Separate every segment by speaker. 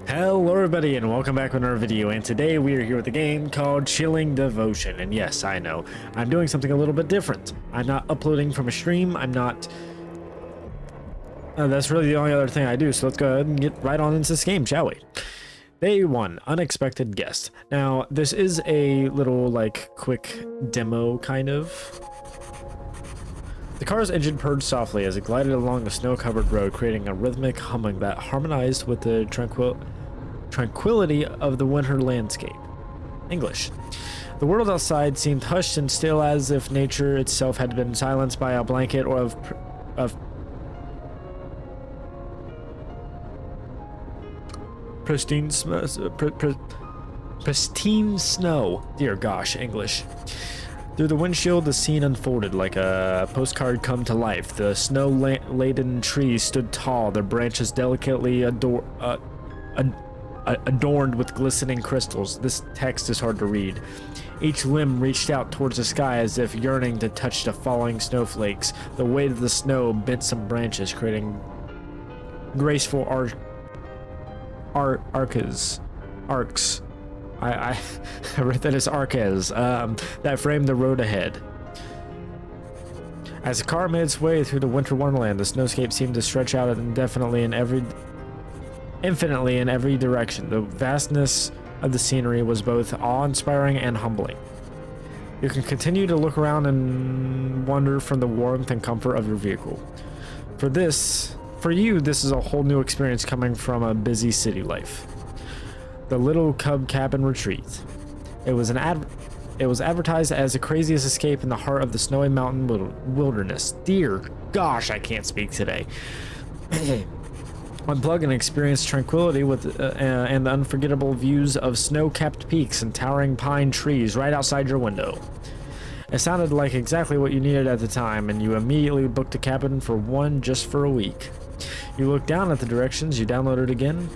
Speaker 1: Hello everybody and welcome back to another video, and today we are here with a game called Chilling Devotion. And yes, I know, I'm doing something a little bit different. I'm not uploading from a stream, I'm not... that's really the only other thing I do, so let's go ahead and get right on into this game, shall we? Day 1, Unexpected Guest. Now, this is a little, like, quick demo, kind of. The car's engine purred softly as it glided along the snow-covered road, creating a rhythmic humming that harmonized with the tranquility of the winter landscape. English. The world outside seemed hushed and still, as if nature itself had been silenced by a blanket of pristine snow. Dear gosh, English. Through the windshield, the scene unfolded like a postcard come to life. The snow-laden trees stood tall, their branches delicately adorned with glistening crystals. This text is hard to read. Each limb reached out towards the sky as if yearning to touch the falling snowflakes. The weight of the snow bent some branches, creating graceful arcs. I read that as arches that framed the road ahead. As the car made its way through the winter wonderland, the snowscape seemed to stretch out infinitely in every direction. The vastness of the scenery was both awe-inspiring and humbling. You can continue to look around and wonder from the warmth and comfort of your vehicle. For you, this is a whole new experience coming from a busy city life. The Little Cub Cabin Retreat. It was advertised as the craziest escape in the heart of the snowy mountain wilderness. Dear gosh, I can't speak today. Unplug and experience tranquility with and the unforgettable views of snow-capped peaks and towering pine trees right outside your window. It sounded like exactly what you needed at the time, and you immediately booked a cabin just for a week. You look down at the directions, you download it again.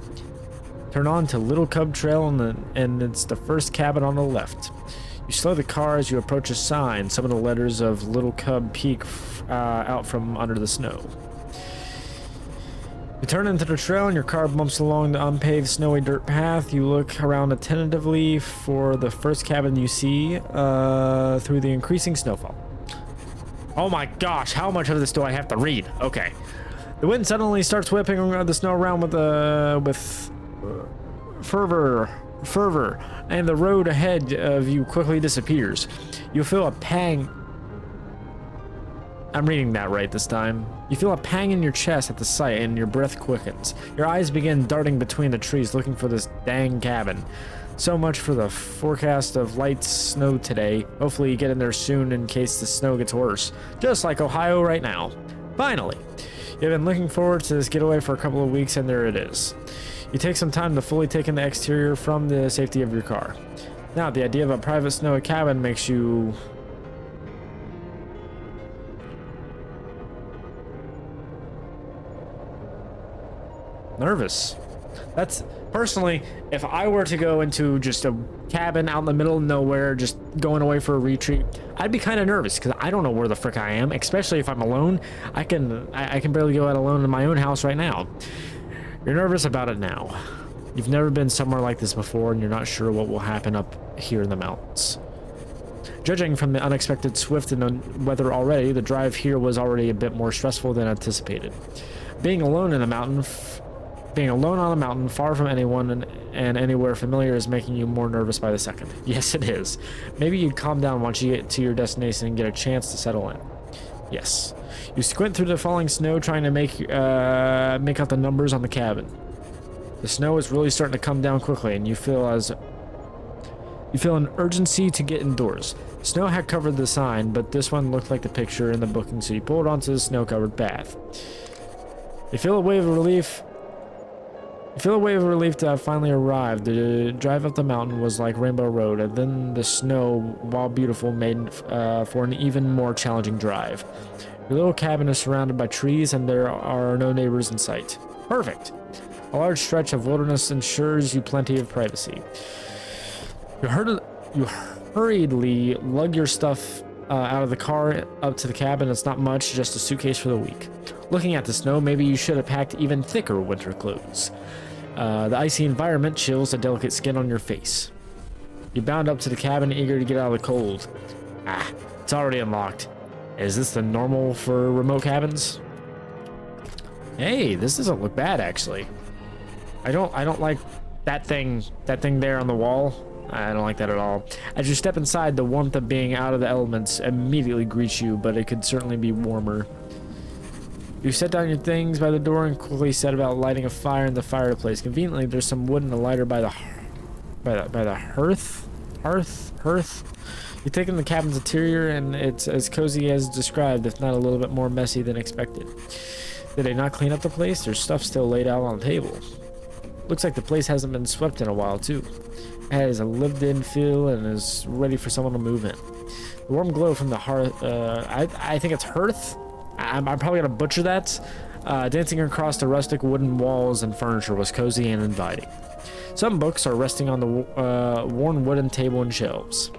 Speaker 1: Turn on to Little Cub Trail, and it's the first cabin on the left. You slow the car as you approach a sign. Some of the letters of Little Cub peek out from under the snow. You turn into the trail and your car bumps along the unpaved snowy dirt path. You look around attentively for the first cabin you see through the increasing snowfall. Oh my gosh, how much of this do I have to read? Okay. The wind suddenly starts whipping the snow around with fervor, and the road ahead of you quickly disappears. You feel a pang. I'm reading that right this time. You feel a pang in your chest at the sight, and your breath quickens. Your eyes begin darting between the trees looking for this dang cabin. So much for the forecast of light snow today. Hopefully you get in there soon in case the snow gets worse. Just like Ohio right now. Finally. You've been looking forward to this getaway for a couple of weeks, and there it is. You take some time to fully take in the exterior from the safety of your car. Now, the idea of a private snowy cabin makes you... nervous. That's... personally, if I were to go into just a cabin out in the middle of nowhere, just going away for a retreat, I'd be kind of nervous because I don't know where the frick I am, especially if I'm alone. I can barely go out alone in my own house right now. You're nervous about it now. You've never been somewhere like this before, and you're not sure what will happen up here in the mountains. Judging from the unexpected swift and the weather already, the drive here was already a bit more stressful than anticipated. Being alone on a mountain, far from anyone and anywhere familiar, is making you more nervous by the second. Yes, it is. Maybe you'd calm down once you get to your destination and get a chance to settle in. Yes. You squint through the falling snow, trying to make out the numbers on the cabin. The snow is really starting to come down quickly, and you feel an urgency to get indoors. Snow had covered the sign, but this one looked like the picture in the booking, so you pulled onto the snow-covered path. You feel a wave of relief to have finally arrived. The drive up the mountain was like Rainbow Road, and then the snow, while beautiful, made for an even more challenging drive. Your little cabin is surrounded by trees, and there are no neighbors in sight. Perfect. A large stretch of wilderness ensures you plenty of privacy. You hurriedly lug your stuff out of the car up to the cabin. It's not much, just a suitcase for the week. Looking at the snow, maybe you should have packed even thicker winter clothes. The icy environment chills the delicate skin on your face. You bound up to the cabin, eager to get out of the cold. Ah, it's already unlocked. Is this the normal for remote cabins? Hey, this doesn't look bad actually. I don't like that thing there on the wall. I don't like that at all. As you step inside, the warmth of being out of the elements immediately greets you, but it could certainly be warmer. You set down your things by the door and quickly set about lighting a fire in the fireplace. Conveniently, there's some wood and a lighter by the hearth. You take in the cabin's interior, and it's as cozy as described, if not a little bit more messy than expected. Did they not clean up the place? There's stuff still laid out on the table. Looks like the place hasn't been swept in a while too. It has a lived-in feel and is ready for someone to move in. The warm glow from the hearth, I think it's hearth. I'm probably gonna butcher that. Dancing across the rustic wooden walls and furniture was cozy and inviting. Some books are resting on the worn wooden table and shelves.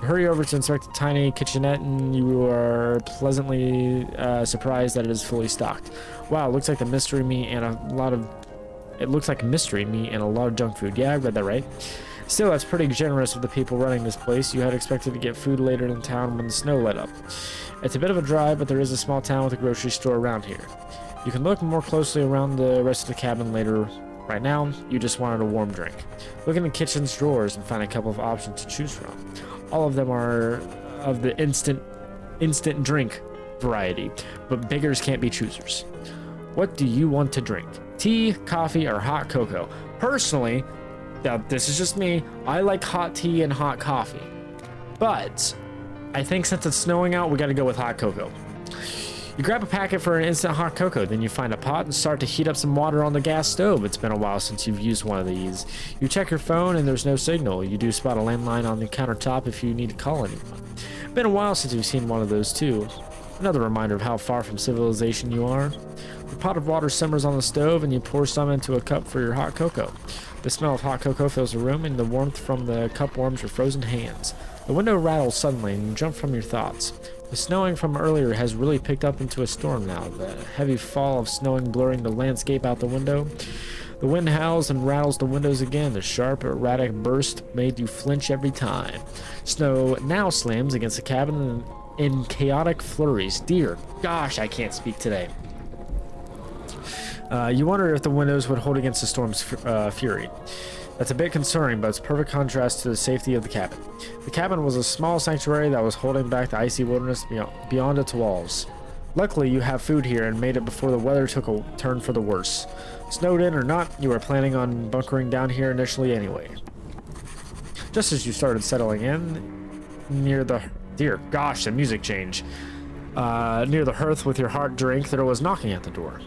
Speaker 1: You hurry over to inspect the tiny kitchenette, and you are pleasantly surprised that it is fully stocked. Wow, it looks like mystery meat and a lot of junk food. Yeah, I read that right. Still, that's pretty generous of the people running this place. You had expected to get food later in town when the snow let up. It's a bit of a drive, but there is a small town with a grocery store around here. You can look more closely around the rest of the cabin later. Right now, you just wanted a warm drink. Look in the kitchen's drawers and find a couple of options to choose from. All of them are of the instant drink variety, but beggars can't be choosers. What do you want to drink? Tea, coffee, or hot cocoa? Personally, now this is just me, I like hot tea and hot coffee. But I think since it's snowing out, we gotta go with hot cocoa. You grab a packet for an instant hot cocoa, then you find a pot and start to heat up some water on the gas stove. It's been a while since you've used one of these. You check your phone and there's no signal. You do spot a landline on the countertop if you need to call anyone. Been a while since you've seen one of those too. Another reminder of how far from civilization you are. The pot of water simmers on the stove and you pour some into a cup for your hot cocoa. The smell of hot cocoa fills the room and the warmth from the cup warms your frozen hands. The window rattles suddenly and you jump from your thoughts. The snowing from earlier has really picked up into a storm now, the heavy fall of snowing blurring the landscape out the window. The wind howls and rattles the windows again. The sharp, erratic burst made you flinch every time. Snow now slams against the cabin in chaotic flurries. Dear gosh, I can't speak today. You wonder if the windows would hold against the storm's fury. That's a bit concerning, but it's perfect contrast to the safety of the cabin. The cabin was a small sanctuary that was holding back the icy wilderness beyond its walls. Luckily, you have food here and made it before the weather took a turn for the worse. Snowed in or not, you were planning on bunkering down here initially anyway. Just as you started settling in, near the... Dear gosh, the music change. Near the hearth with your hot drink, there was knocking at the door.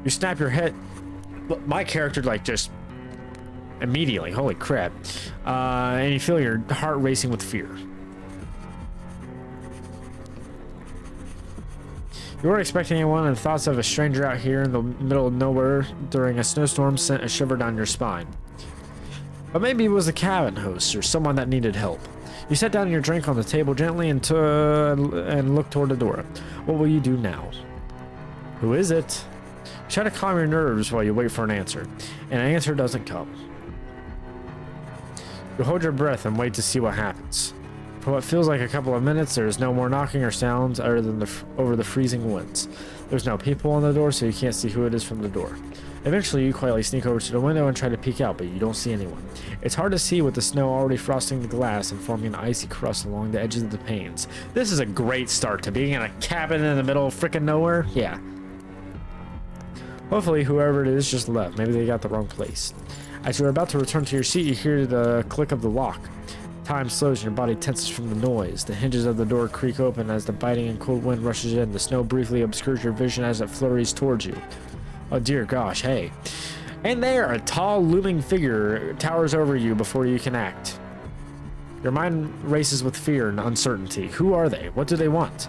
Speaker 1: You snap your head... My character, like, just... immediately, holy crap. And you feel your heart racing with fear. You weren't expecting anyone, and thoughts of a stranger out here in the middle of nowhere during a snowstorm sent a shiver down your spine. But maybe it was a cabin host or someone that needed help. You set down your drink on the table gently and looked toward the door. What will you do now? Who is it? You try to calm your nerves while you wait for an answer, and an answer doesn't come. You hold your breath and wait to see what happens. For what feels like a couple of minutes, there is no more knocking or sounds other than over the freezing winds. There's no people on the door, so you can't see who it is from the door. Eventually, you quietly sneak over to the window and try to peek out, but you don't see anyone. It's hard to see with the snow already frosting the glass and forming an icy crust along the edges of the panes. This is a great start to being in a cabin in the middle of frickin' nowhere. Yeah. Hopefully, whoever it is just left. Maybe they got the wrong place. As you're about to return to your seat, you hear the click of the lock. Time slows and your body tenses from the noise. The hinges of the door creak open as the biting and cold wind rushes in. The snow briefly obscures your vision as it flurries towards you. Oh dear gosh, hey. And there, a tall, looming figure towers over you before you can act. Your mind races with fear and uncertainty. Who are they? What do they want?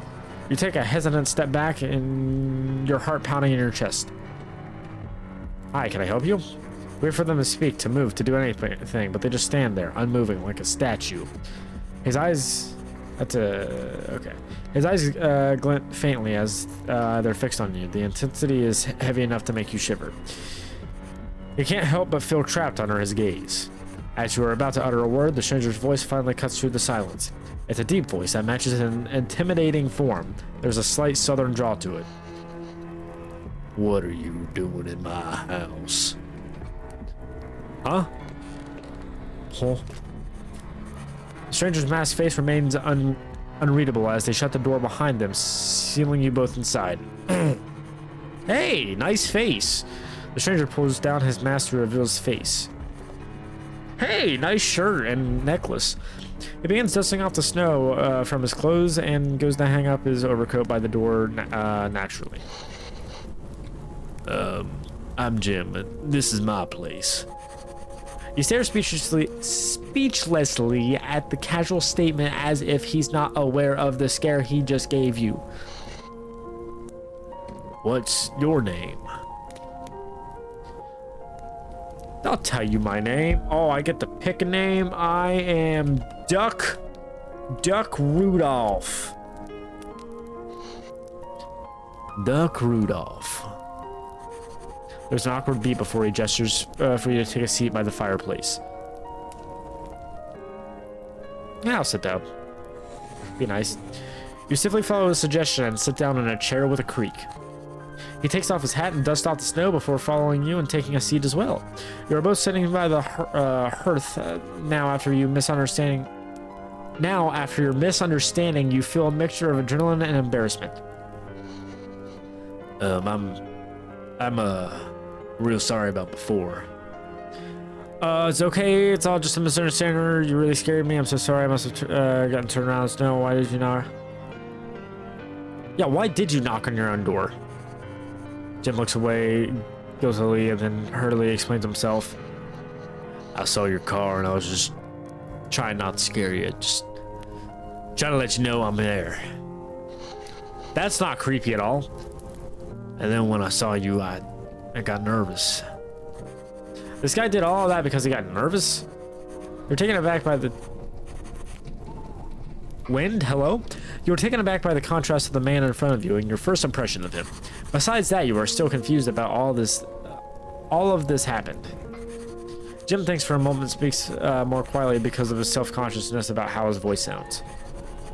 Speaker 1: You take a hesitant step back and your heart pounding in your chest. Hi, can I help you? Wait for them to speak, to move, to do anything, but they just stand there, unmoving, like a statue. His eyes That's okay. His eyes glint faintly as they're fixed on you. The intensity is heavy enough to make you shiver. You can't help but feel trapped under his gaze. As you are about to utter a word, the stranger's voice finally cuts through the silence. It's a deep voice that matches an intimidating form. There's a slight southern drawl to it. What are you doing in my house? Huh? Huh? The stranger's masked face remains unreadable as they shut the door behind them, sealing you both inside. Hey, nice face. The stranger pulls down his mask to reveal his face. Hey, nice shirt and necklace. He begins dusting off the snow from his clothes and goes to hang up his overcoat by the door naturally. I'm Jim. This is my place. You stare speechlessly at the casual statement as if he's not aware of the scare he just gave you. What's your name? I'll tell you my name. Oh, I get to pick a name. I am Duck Rudolph. Duck Rudolph. There's an awkward beat before he gestures for you to take a seat by the fireplace. Yeah, I'll sit down. Be nice. You stiffly follow his suggestion and sit down in a chair with a creak. He takes off his hat and dusts off the snow before following you and taking a seat as well. You are both sitting by the hearth now after your misunderstanding. Now, after your misunderstanding, you feel a mixture of adrenaline and embarrassment. I'm real sorry about before. It's okay. It's all just a misunderstanding. You really scared me. I'm so sorry. I must have gotten turned around in the snow. Why did you not? Yeah, why did you knock on your own door? Jim looks away guiltily and then hurriedly explains himself. I saw your car and I was just trying not to scare you. Just trying to let you know I'm there. That's not creepy at all. And then when I saw you, I got nervous. This guy did all of that because he got nervous? You're taken aback by the wind? Hello? You were taken aback by the contrast of the man in front of you and your first impression of him. Besides that, you are still confused about all of this happened. Jim thinks for a moment and speaks more quietly because of his self-consciousness about how his voice sounds.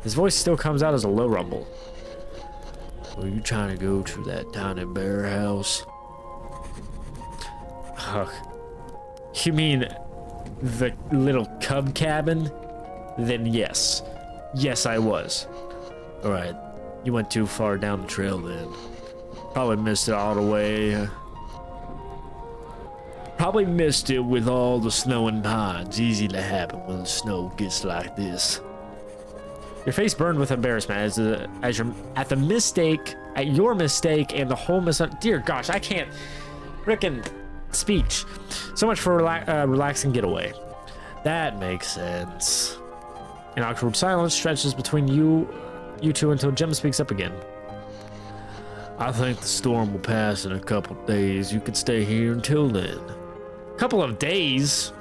Speaker 1: His voice still comes out as a low rumble. Were you trying to go to that tiny bear house? You mean the little cub cabin? Then yes. Yes, I was. Alright, you went too far down the trail then. Probably missed it all the way. Probably missed it with all the snow and pines. Easy to happen when the snow gets like this. Your face burned with embarrassment as you're at your mistake and the whole dear gosh, I can't frickin' speech. So much for relaxing getaway. That makes sense. An awkward silence stretches between you two until Jim speaks up again. I think the storm will pass in a couple days. You could stay here until then. Couple of days?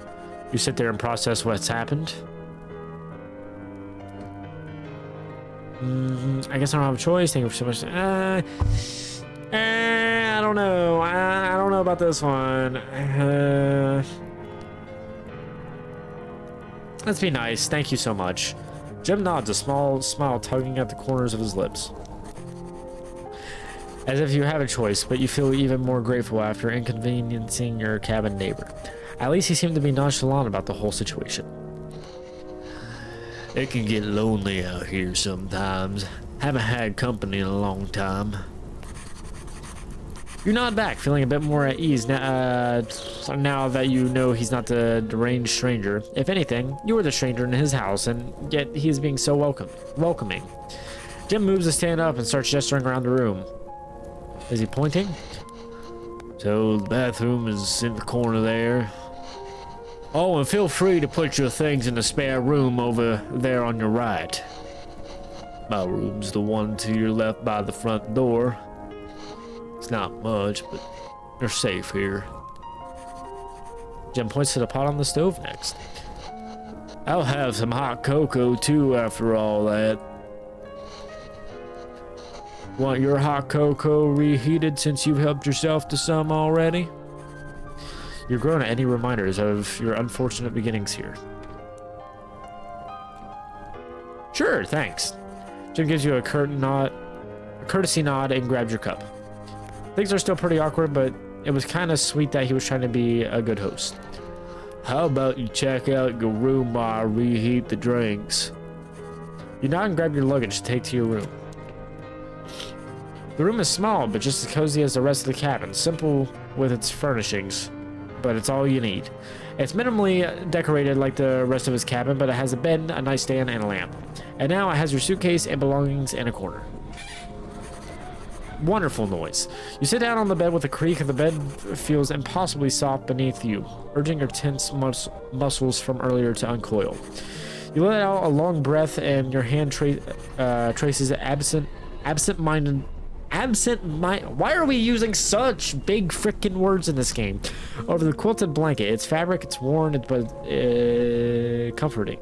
Speaker 1: You sit there and process what's happened. I guess I don't have a choice. Thank you so much. I don't know. I don't know about this one. Let's be nice. Thank you so much. Jim nods, a small smile tugging at the corners of his lips. As if you have a choice, but you feel even more grateful after inconveniencing your cabin neighbor. At least he seemed to be nonchalant about the whole situation. It can get lonely out here sometimes. Haven't had company in a long time. You nod back, feeling a bit more at ease now that you know he's not the deranged stranger. If anything, you are the stranger in his house, and yet he is being so welcoming. Jim moves to stand up and starts gesturing around the room. Is he pointing? So the bathroom is in the corner there. Oh, and feel free to put your things in the spare room over there on your right. My room's the one to your left by the front door. It's not much, but you're safe here. Jim points to the pot on the stove next. I'll have some hot cocoa too after all that. Want your hot cocoa reheated since you've helped yourself to some already? You're grown at any reminders of your unfortunate beginnings here. Sure, thanks. Jim gives you a courtesy nod and grabs your cup. Things are still pretty awkward, but it was kind of sweet that he was trying to be a good host. How about you check out your room while I reheat the drinks? You nod and grab your luggage to take to your room. The room is small, but just as cozy as the rest of the cabin. Simple with its furnishings, but it's all you need. It's minimally decorated like the rest of his cabin, but it has a bed, a nightstand, and a lamp. And now it has your suitcase and belongings in a corner. Wonderful noise. You sit down on the bed with a creak, and the bed feels impossibly soft beneath you, urging your tense muscles from earlier to uncoil. You let out a long breath, and your hand traces absent-minded. Why are we using such big freaking words in this game? Over the quilted blanket. Its fabric, it's worn, but comforting.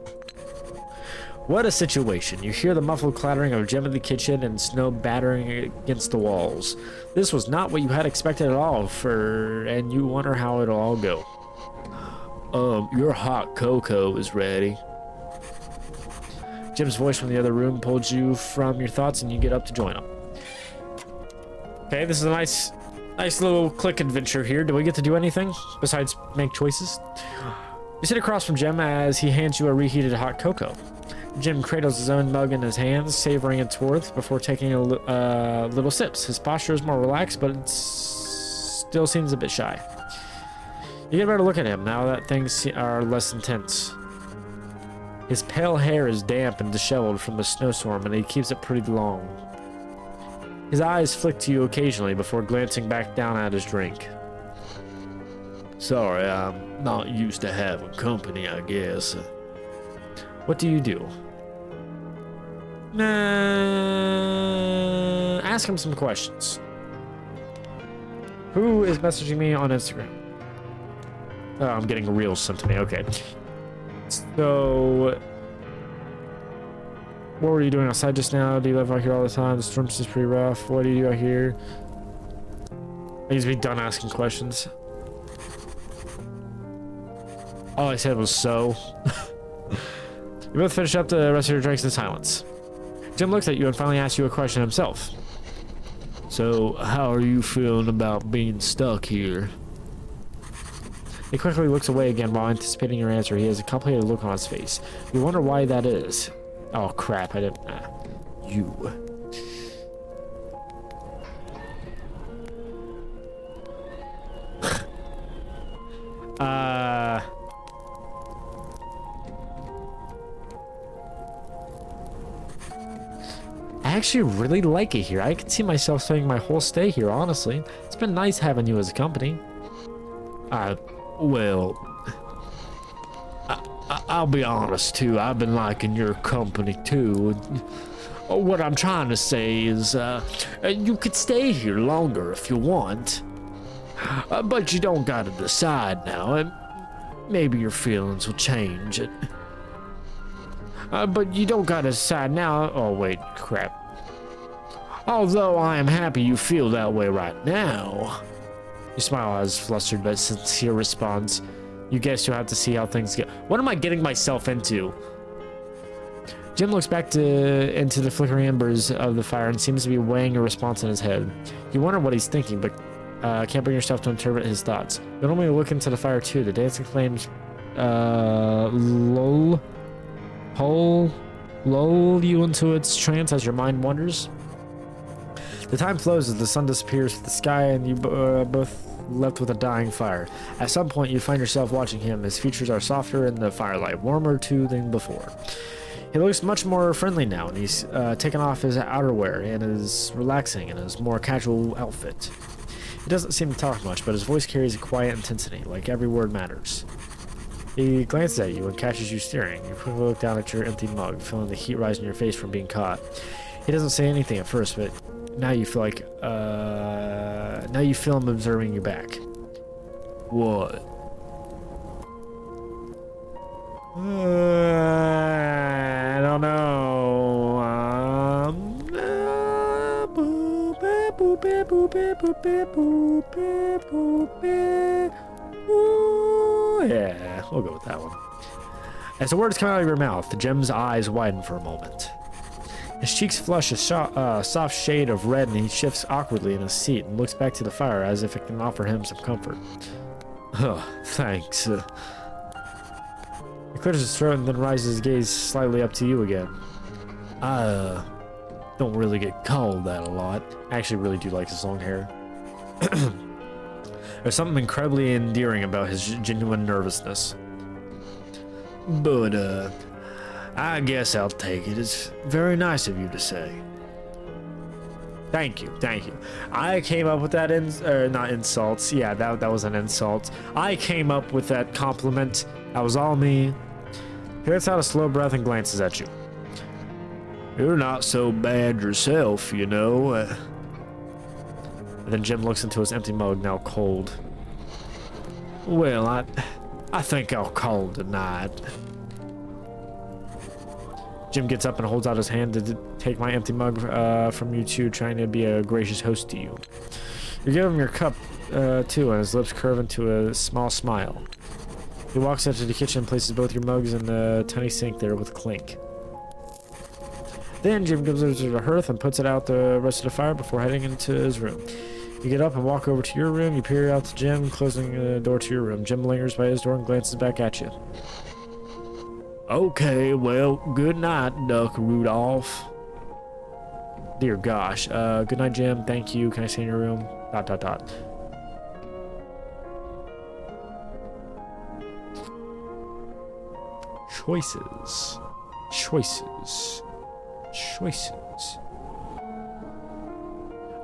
Speaker 1: What a situation. You hear the muffled clattering of Jim in the kitchen and snow battering against the walls. This was not what you had expected at all, and you wonder how it'll all go. Your hot cocoa is ready. Jim's voice from the other room pulls you from your thoughts, and you get up to join him. Okay, this is a nice little click adventure here. Do we get to do anything besides make choices? You sit across from Jim as he hands you a reheated hot cocoa. Jim cradles his own mug in his hands, savoring its warmth before taking a little sips. His posture is more relaxed, but it still seems a bit shy. You get a better look at him now that things are less intense. His pale hair is damp and disheveled from the snowstorm, and he keeps it pretty long. His eyes flick to you occasionally before glancing back down at his drink. Sorry, I'm not used to having company, I guess. What do you do? Ask him some questions. Who is messaging me on Instagram? Oh, I'm getting reels sent to me. Okay. So, what were you doing outside just now? Do you live out here all the time? The storm's just pretty rough. What do you do out here? I need to be done asking questions. All I said was so. You both finish up the rest of your drinks in silence. Jim looks at you and finally asks you a question himself. So, how are you feeling about being stuck here? He quickly looks away again while anticipating your answer. He has a complicated look on his face. You wonder why that is. Oh crap, I didn't... you. I actually really like it here. I can see myself spending my whole stay here, honestly. It's been nice having you as a company. Well, I'll be honest too. I've been liking your company too. What I'm trying to say is, you could stay here longer if you want. But you don't gotta decide now, and maybe your feelings will change. But you don't gotta decide now. Oh wait, crap. Although I am happy you feel that way right now. You smile as flustered but sincere response. You guess you'll have to see how things go. What am I getting myself into? Jim looks back into the flickering embers of the fire and seems to be weighing a response in his head. You wonder what he's thinking, but can't bring yourself to interpret his thoughts. You normally look into the fire too. The dancing flames lull you into its trance as your mind wanders. The time flows as the sun disappears from the sky and you both left with a dying fire. At some point you find yourself watching him. His features are softer in the firelight, warmer too than before. He looks much more friendly now, and he's taken off his outerwear and is relaxing in his more casual outfit. He doesn't seem to talk much, but his voice carries a quiet intensity, like every word matters. He glances at you and catches you staring. You quickly look down at your empty mug, feeling the heat rise in your face from being caught. He doesn't say anything at first, but now you feel like, now you feel him observing you back. What? Yeah, we'll go with that one. As the words come out of your mouth, Jim's eyes widen for a moment. His cheeks flush a soft shade of red, and he shifts awkwardly in his seat and looks back to the fire as if it can offer him some comfort. Oh, thanks. He clears his throat and then raises his gaze slightly up to you again. I don't really get called that a lot. I actually really do like his long hair. There's something incredibly endearing about his genuine nervousness. But, I guess I'll take it. It's very nice of you to say. Thank you, thank you. I came up with that not insults. Yeah, that was an insult. I came up with that compliment. That was all me. He lets out a slow breath and glances at you. You're not so bad yourself, you know. And then Jim looks into his empty mug, now cold. Well, I think I'll call it a night. Jim gets up and holds out his hand to take my empty mug from you two, trying to be a gracious host to you. You give him your cup, too, and his lips curve into a small smile. He walks out to the kitchen and places both your mugs in the tiny sink there with a clink. Then Jim goes over to the hearth and puts it out the rest of the fire before heading into his room. You get up and walk over to your room. You peer out to Jim, closing the door to your room. Jim lingers by his door and glances back at you. Okay, well, good night, Duck Rudolph. Dear gosh. Good night, Jim. Thank you. Can I stay in your room? ... Choices.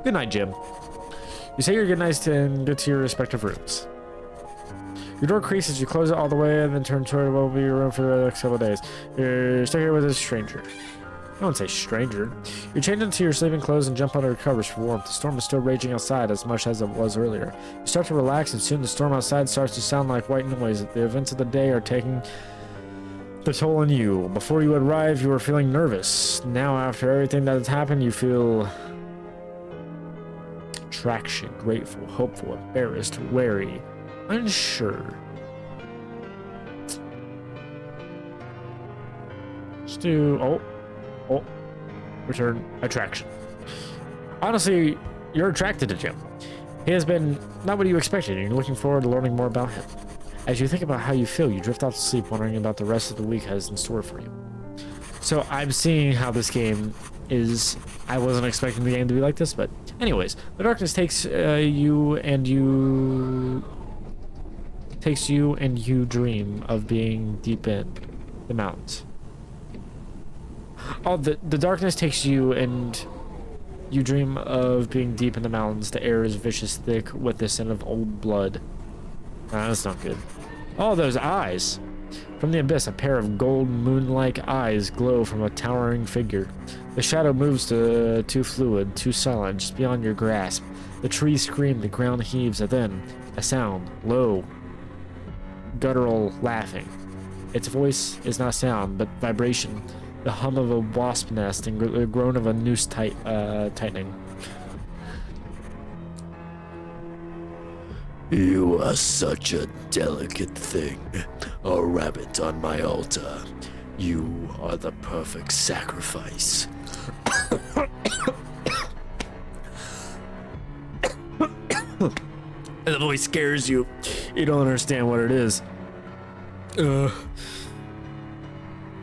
Speaker 1: Good night, Jim. You say your goodnights and go to your respective rooms. Your door creaks as you close it all the way and then turn toward what will be your room for the next couple of days. You're stuck here with a stranger. I won't say stranger. You change into your sleeping clothes and jump under covers for warmth. The storm is still raging outside as much as it was earlier. You start to relax and soon the storm outside starts to sound like white noise. The events of the day are taking the toll on you. Before you arrive, you were feeling nervous. Now, after everything that has happened, you feel attraction, grateful, hopeful, embarrassed, wary, unsure. Let's do return attraction. Honestly, you're attracted to Jim. He has been not what you expected, and you're looking forward to learning more about him. As you think about how you feel, you drift off to sleep, wondering about the rest of the week has in store for you. So I'm seeing how this game is. I wasn't expecting the game to be like this, but anyways, the darkness takes you and you dream of being deep in the mountains. Oh, the darkness takes you and you dream of being deep in the mountains. The air is vicious, thick with the scent of old blood. That's not good. Oh, those eyes. From the abyss, a pair of gold moon-like eyes glow from a towering figure. The shadow moves to too fluid, too silent, just beyond your grasp. The trees scream, the ground heaves, and then a sound, low, guttural laughing. Its voice is not sound, but vibration. The hum of a wasp nest and the groan of a noose tightening.
Speaker 2: You are such a delicate thing, a rabbit on my altar. You are the perfect sacrifice.
Speaker 1: The voice scares you. You don't understand what it is.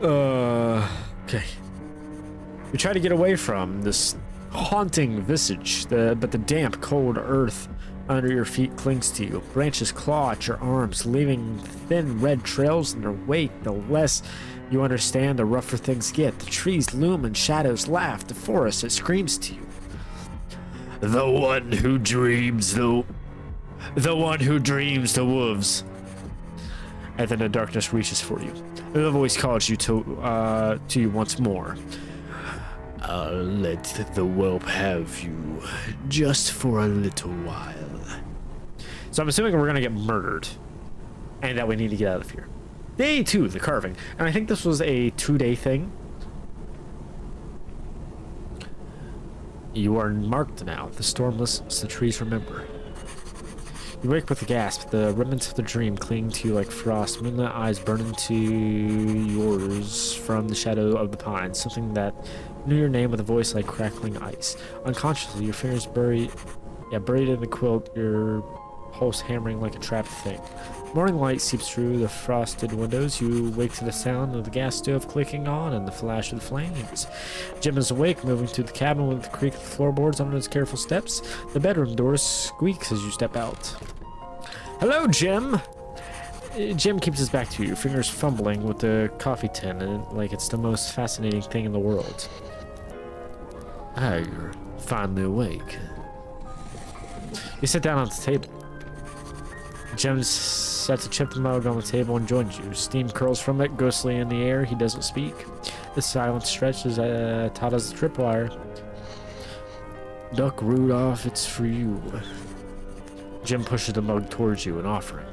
Speaker 1: Okay. You try to get away from this haunting visage, but the damp, cold earth under your feet clings to you. Branches claw at your arms, leaving thin red trails in their wake. The less you understand, the rougher things get. The trees loom and shadows laugh. The forest, it screams to you.
Speaker 2: The one who dreams the wolves.
Speaker 1: And then the darkness reaches for you. The voice calls you to you once more.
Speaker 2: I'll let the whelp have you just for a little while.
Speaker 1: So I'm assuming we're gonna get murdered, and that we need to get out of here. Day 2, the carving, and I think this was a 2-day thing. You are marked now. The storm listens, the trees remember. You wake with a gasp, the remnants of the dream clinging to you like frost, moonlit eyes burn into yours from the shadow of the pines, something that knew your name with a voice like crackling ice. Unconsciously, your fingers buried in the quilt, your pulse hammering like a trapped thing. Morning light seeps through the frosted windows. You wake to the sound of the gas stove clicking on and the flash of the flames. Jim is awake, moving through the cabin with the creak of the floorboards under his careful steps. The bedroom door squeaks as you step out. Hello, Jim! Jim keeps his back to you, fingers fumbling with the coffee tin like it's the most fascinating thing in the world.
Speaker 2: Ah, you're finally awake.
Speaker 1: You sit down on the table. Jim sets a chipped mug on the table and joins you. Steam curls from it, ghostly in the air. He doesn't speak. The silence stretches taut as a tripwire.
Speaker 2: Duck Rudolph, it's for you.
Speaker 1: Jim pushes the mug towards you, an offering.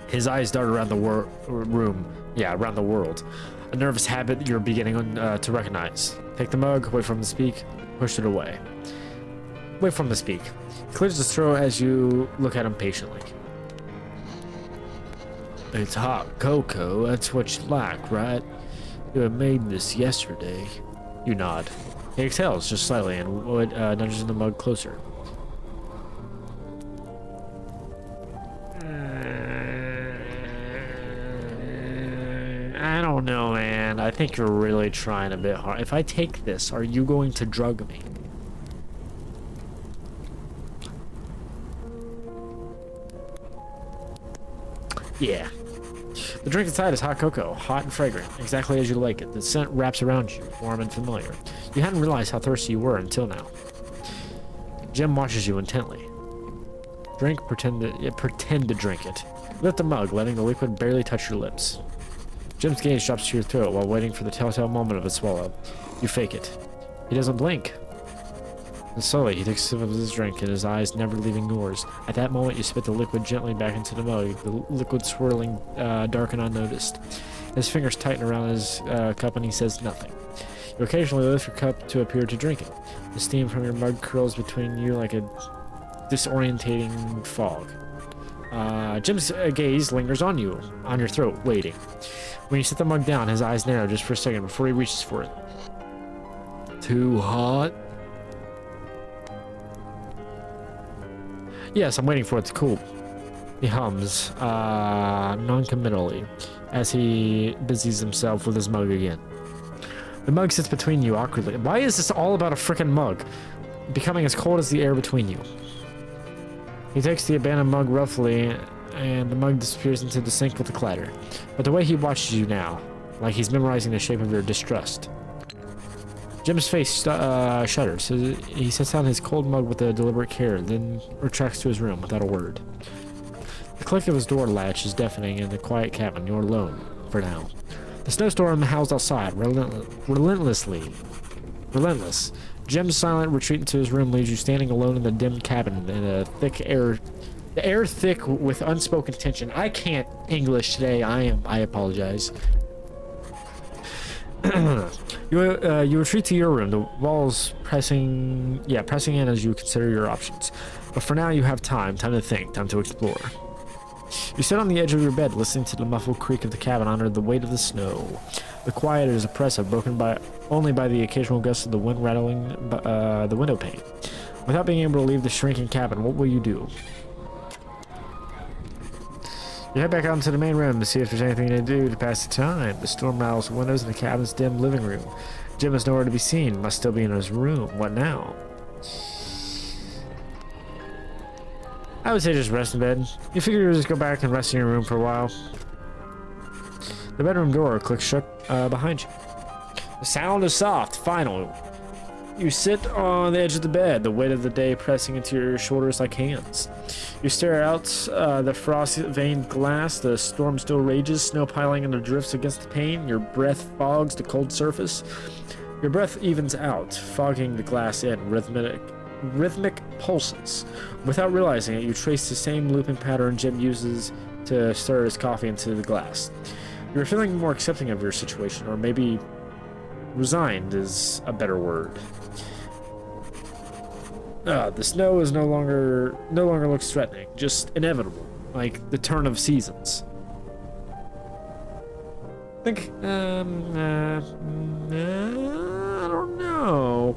Speaker 1: His eyes dart around the room. Yeah, around the world. A nervous habit you're beginning to recognize. Take the mug, wait for him to speak, push it away. Wait for him to speak. He clears his throat as you look at him patiently.
Speaker 2: It's hot cocoa, that's what you like, right? You had made this yesterday.
Speaker 1: You nod. He exhales just slightly and nudges the mug closer. I don't know, man. I think you're really trying a bit hard. If I take this, are you going to drug me? Yeah. The drink inside is hot cocoa, hot and fragrant, exactly as you like it. The scent wraps around you, warm and familiar. You hadn't realized how thirsty you were until now. Jim watches you intently. Pretend to drink it. Lift the mug, letting the liquid barely touch your lips. Jim's gaze drops to your throat while waiting for the telltale moment of a swallow. You fake it. He doesn't blink. And slowly, he takes a sip of his drink, and his eyes never leaving yours. At that moment, you spit the liquid gently back into the mug, the liquid swirling dark and unnoticed. His fingers tighten around his cup, and he says nothing. You occasionally lift your cup to appear to drink it. The steam from your mug curls between you like a disorientating fog. Jim's gaze lingers on you, on your throat, waiting. When you set the mug down, his eyes narrow just for a second before he reaches for it.
Speaker 2: Too hot?
Speaker 1: Yes, I'm waiting for it to cool. He hums, non-committally, as he busies himself with his mug again. The mug sits between you awkwardly. Why is this all about a frickin' mug? Becoming as cold as the air between you. He takes the abandoned mug roughly, and the mug disappears into the sink with a clatter. But the way he watches you now, like he's memorizing the shape of your distrust. Jim's face shudders. He sets down his cold mug with a deliberate care, then retracts to his room without a word. The click of his door latch is deafening in the quiet cabin. You're alone, for now. The snowstorm howls outside, relentless. Jim's silent retreat into his room leaves you standing alone in the dim cabin in a thick air. The air thick with unspoken tension. I can't English today. I apologize. You retreat to your room, the walls pressing in as you consider your options. But for now, you have time to think, time to explore. You sit on the edge of your bed, listening to the muffled creak of the cabin under the weight of the snow. The quiet is oppressive, broken only by the occasional gust of the wind rattling the window pane. Without being able to leave the shrinking cabin, what will you do? You head back out into the main room to see if there's anything to do to pass the time. The storm rattles the windows in the cabin's dim living room. Jim is nowhere to be seen, must still be in his room. What now? I would say just rest in bed. You figure you'll just go back and rest in your room for a while. The bedroom door clicks shut behind you. The sound is soft, final. You sit on the edge of the bed, the weight of the day pressing into your shoulders like hands. You stare out the frost-veined glass. The storm still rages, snow piling into drifts against the pane. Your breath fogs the cold surface. Your breath evens out, fogging the glass in rhythmic pulses. Without realizing it, you trace the same looping pattern Jim uses to stir his coffee into the glass. You're feeling more accepting of your situation, or maybe Resigned is a better word. The snow is no longer looks threatening, just inevitable, like the turn of seasons. I think, I don't know.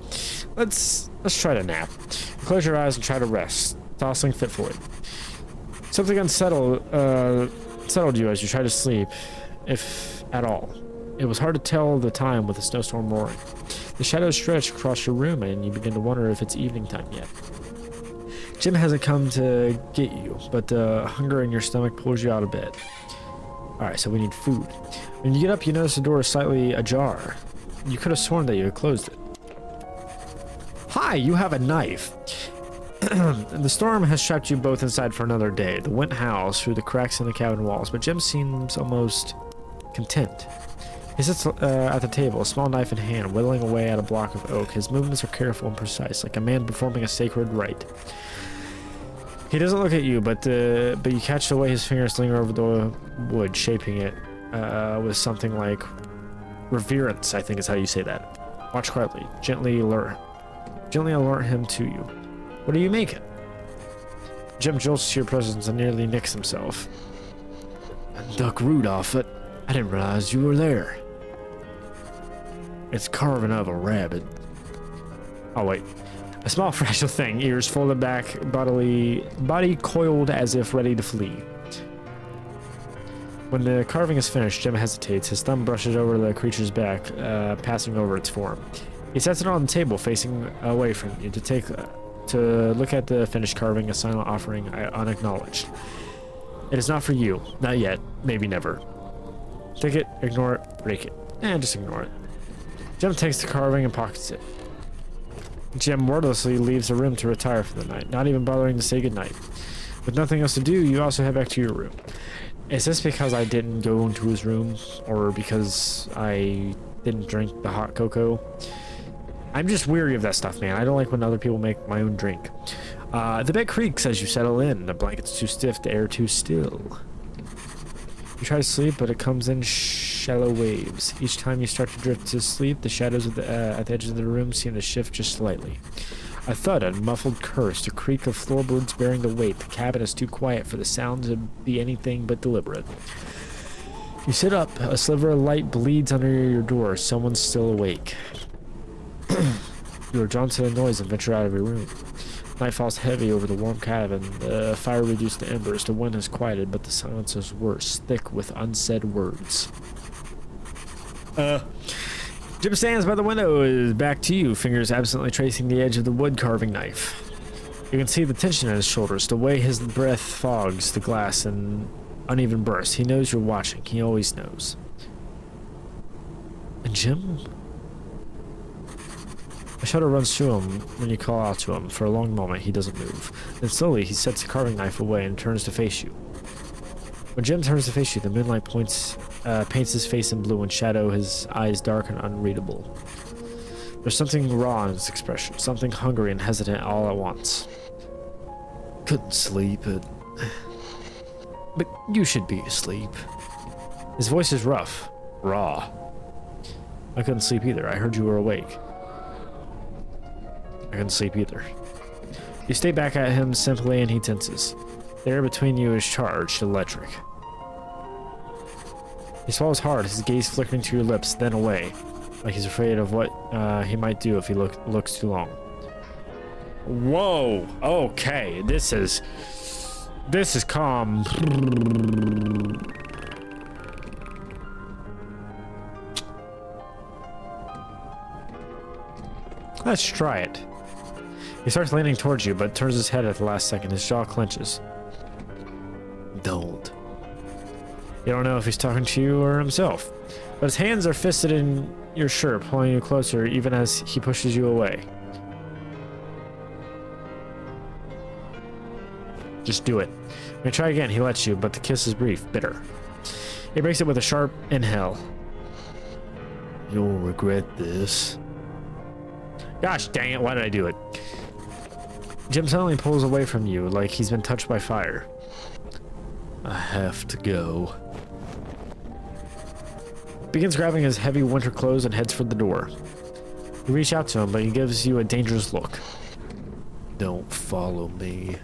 Speaker 1: Let's try to nap. Close your eyes and try to rest, tossing fitfully. Something settled you as you tried to sleep, if at all. It was hard to tell the time with the snowstorm roaring. The shadows stretch across your room and you begin to wonder if it's evening time yet. Jim hasn't come to get you, but the hunger in your stomach pulls you out of bed. Alright, so we need food. When you get up, you notice the door is slightly ajar. You could have sworn that you had closed it. Hi, you have a knife. The storm has trapped you both inside for another day. The wind howls through the cracks in the cabin walls, but Jim seems almost content. He sits at the table, a small knife in hand, whittling away at a block of oak. His movements are careful and precise, like a man performing a sacred rite. He doesn't look at you, but you catch the way his fingers linger over the wood, shaping it with something like reverence, I think is how you say that. Watch quietly, gently alert him to you. What are you making? Jim jolts to your presence and nearly nicks himself.
Speaker 2: Duck root off it. I didn't realize you were there. It's carving of a rabbit.
Speaker 1: Oh wait. A small fragile thing, ears folded back, body coiled as if ready to flee. When the carving is finished, Jim hesitates. His thumb brushes over the creature's back, passing over its form. He sets it on the table, facing away from you, to look at the finished carving, a silent offering unacknowledged. It is not for you. Not yet. Maybe never. Take it, ignore it, break it. Just ignore it. Jim takes the carving and pockets it. Jim wordlessly leaves the room to retire for the night, not even bothering to say goodnight. With nothing else to do, you also head back to your room. Is this because I didn't go into his room, or because I didn't drink the hot cocoa? I'm just weary of that stuff, man. I don't like when other people make my own drink. The bed creaks as you settle in. The blanket's too stiff, the air too still. You try to sleep, but it comes in shallow waves. Each time you start to drift to sleep, the shadows at the edges of the room seem to shift just slightly. A thud, a muffled curse, a creak of floorboards bearing the weight. The cabin is too quiet for the sound to be anything but deliberate. You sit up. A sliver of light bleeds under your door. Someone's still awake. You are drawn to the noise and venture out of your room. Night falls heavy over the warm cabin. The fire reduced to embers. The wind has quieted, but the silence is worse, thick with unsaid words. Jim stands by the window, his back to you, fingers absently tracing the edge of the wood carving knife. You can see the tension in his shoulders, the way his breath fogs the glass in uneven bursts. He knows you're watching. He always knows. And Jim? A shudder runs through him when you call out to him. For a long moment, he doesn't move. Then slowly, he sets the carving knife away and turns to face you. When Jim turns to face you, the moonlight paints his face in blue and shadow, his eyes dark and unreadable. There's something raw in his expression, something hungry and hesitant all at once.
Speaker 2: Couldn't sleep,
Speaker 1: but you should be asleep. His voice is rough, raw. I couldn't sleep either. I heard you were awake. I couldn't sleep either. You stay back at him simply and he tenses. The air between you is charged, electric. He swallows hard, his gaze flickering to your lips, then away, like he's afraid of what he might do if he looks too long. Whoa! Okay, this is calm. Let's try it. He starts leaning towards you, but turns his head at the last second. His jaw clenches.
Speaker 2: Don't.
Speaker 1: You don't know if he's talking to you or himself, but his hands are fisted in your shirt, pulling you closer even as he pushes you away. Just do it. When you try again, he lets you, but the kiss is brief, bitter. He breaks it with a sharp inhale.
Speaker 2: You'll regret this.
Speaker 1: Gosh dang it, why did I do it? Jim suddenly pulls away from you like he's been touched by fire.
Speaker 2: I have to go.
Speaker 1: begins grabbing his heavy winter clothes and heads for the door. You reach out to him, but he gives you a dangerous look.
Speaker 2: Don't follow me.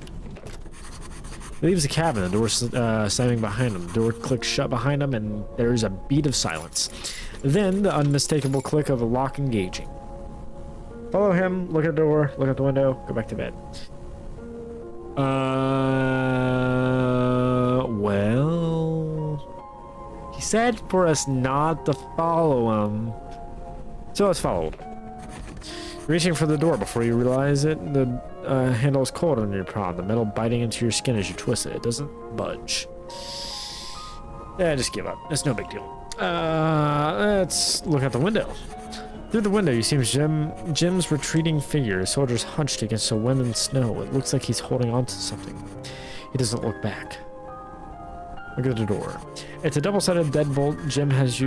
Speaker 1: He leaves the cabin, the door slamming behind him. The door clicks shut behind him, and there's a beat of silence. Then the unmistakable click of a lock engaging. Follow him, look at the door, look out the window, go back to bed. Well... He said for us not to follow him. So let's follow him. Reaching for the door before you realize it, the handle is cold under your palm, the metal biting into your skin as you twist it. It doesn't budge. Yeah, just give up. It's no big deal. Let's look out the window. Through the window, you see Jim's retreating figure. His shoulders hunched against the wind and snow. It looks like he's holding on to something. He doesn't look back. Look at the door. It's a double-sided deadbolt. Jim has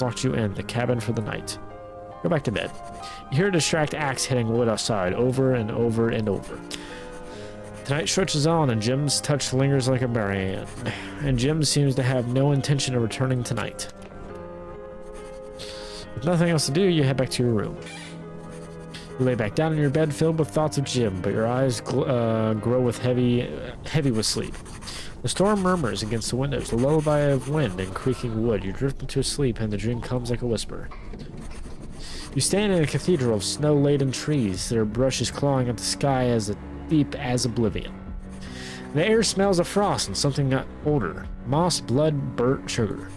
Speaker 1: locked you in the cabin for the night. Go back to bed. You hear a distract axe hitting wood outside over and over and over. The night stretches on and Jim's touch lingers like a brand. And Jim seems to have no intention of returning tonight. With nothing else to do, you head back to your room. You lay back down in your bed filled with thoughts of Jim, but your eyes grow with heavy with sleep. The storm murmurs against the windows, a lullaby of wind and creaking wood. You drift into sleep and the dream comes like a whisper. You stand in a cathedral of snow-laden trees, their brushes clawing at the sky as deep as oblivion. The air smells of frost and something older, moss, blood, burnt sugar.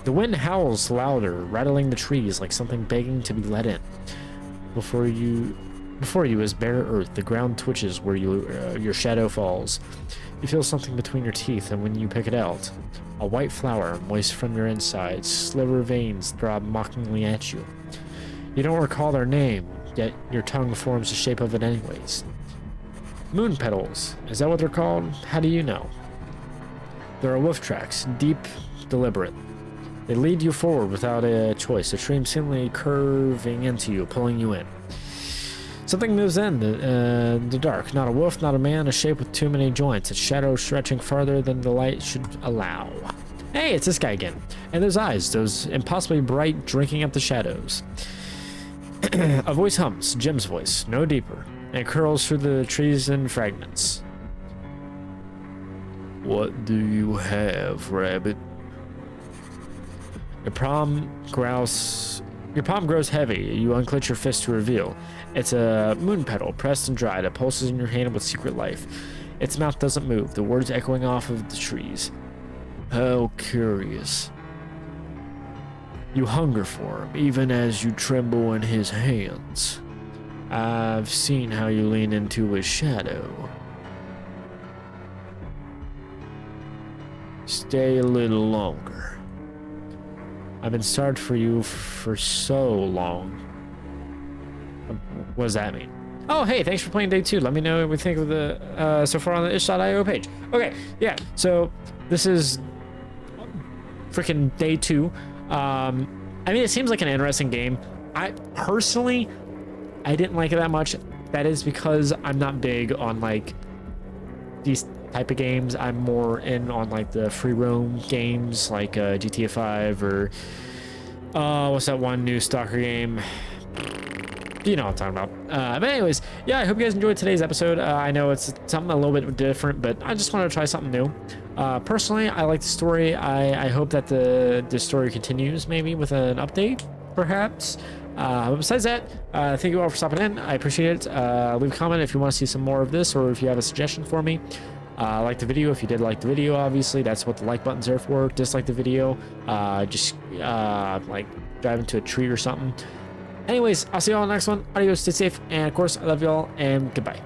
Speaker 1: The wind howls louder, rattling the trees like something begging to be let in. Before you is bare earth. The ground twitches where your shadow falls. You feel something between your teeth, and when you pick it out, a white flower, moist from your insides, sliver veins throb mockingly at you. You don't recall their name, yet your tongue forms the shape of it anyways. Moon petals, is that what they're called? How do you know? There are wolf tracks, deep, deliberate. They lead you forward without a choice, the stream seemingly curving into you, pulling you in. Something moves in the dark. Not a wolf, not a man, a shape with too many joints, its shadow stretching farther than the light should allow. Hey, it's this guy again. And those eyes, those impossibly bright, drinking up the shadows. A voice hums, Jim's voice, no deeper, and curls through the trees in fragments.
Speaker 2: What do you have, rabbit?
Speaker 1: Your palm grows heavy. You unclench your fist to reveal. It's a moon petal, pressed and dried. It pulses in your hand with secret life. Its mouth doesn't move, the words echoing off of the trees.
Speaker 2: How curious.
Speaker 1: You hunger for him, even as you tremble in his hands.
Speaker 2: I've seen how you lean into his shadow. Stay a little longer.
Speaker 1: I've been starved for you for so long. What does that mean? Oh, hey, thanks for playing day 2. Let me know what you think of the so far on the ish.io page. Okay, yeah, so this is freaking day 2. I mean, it seems like an interesting game. I didn't like it that much. That is because I'm not big on like these type of games. I'm more in on like the free roam games like GTA 5 or what's that one new stalker game? You know what I'm talking about. But anyways, yeah, I hope you guys enjoyed today's episode. I know it's something a little bit different, but I just wanted to try something new. Personally, I like the story. I hope that the story continues, maybe with an update, perhaps. But besides that, thank you all for stopping in. I appreciate it. Leave a comment if you want to see some more of this, or if you have a suggestion for me. Like the video if you did like the video. Obviously, that's what the like button's there for. Dislike the video, just like drive into a tree or something. Anyways, I'll see you all in the next one. Adios, stay safe, and of course, I love you all, and goodbye.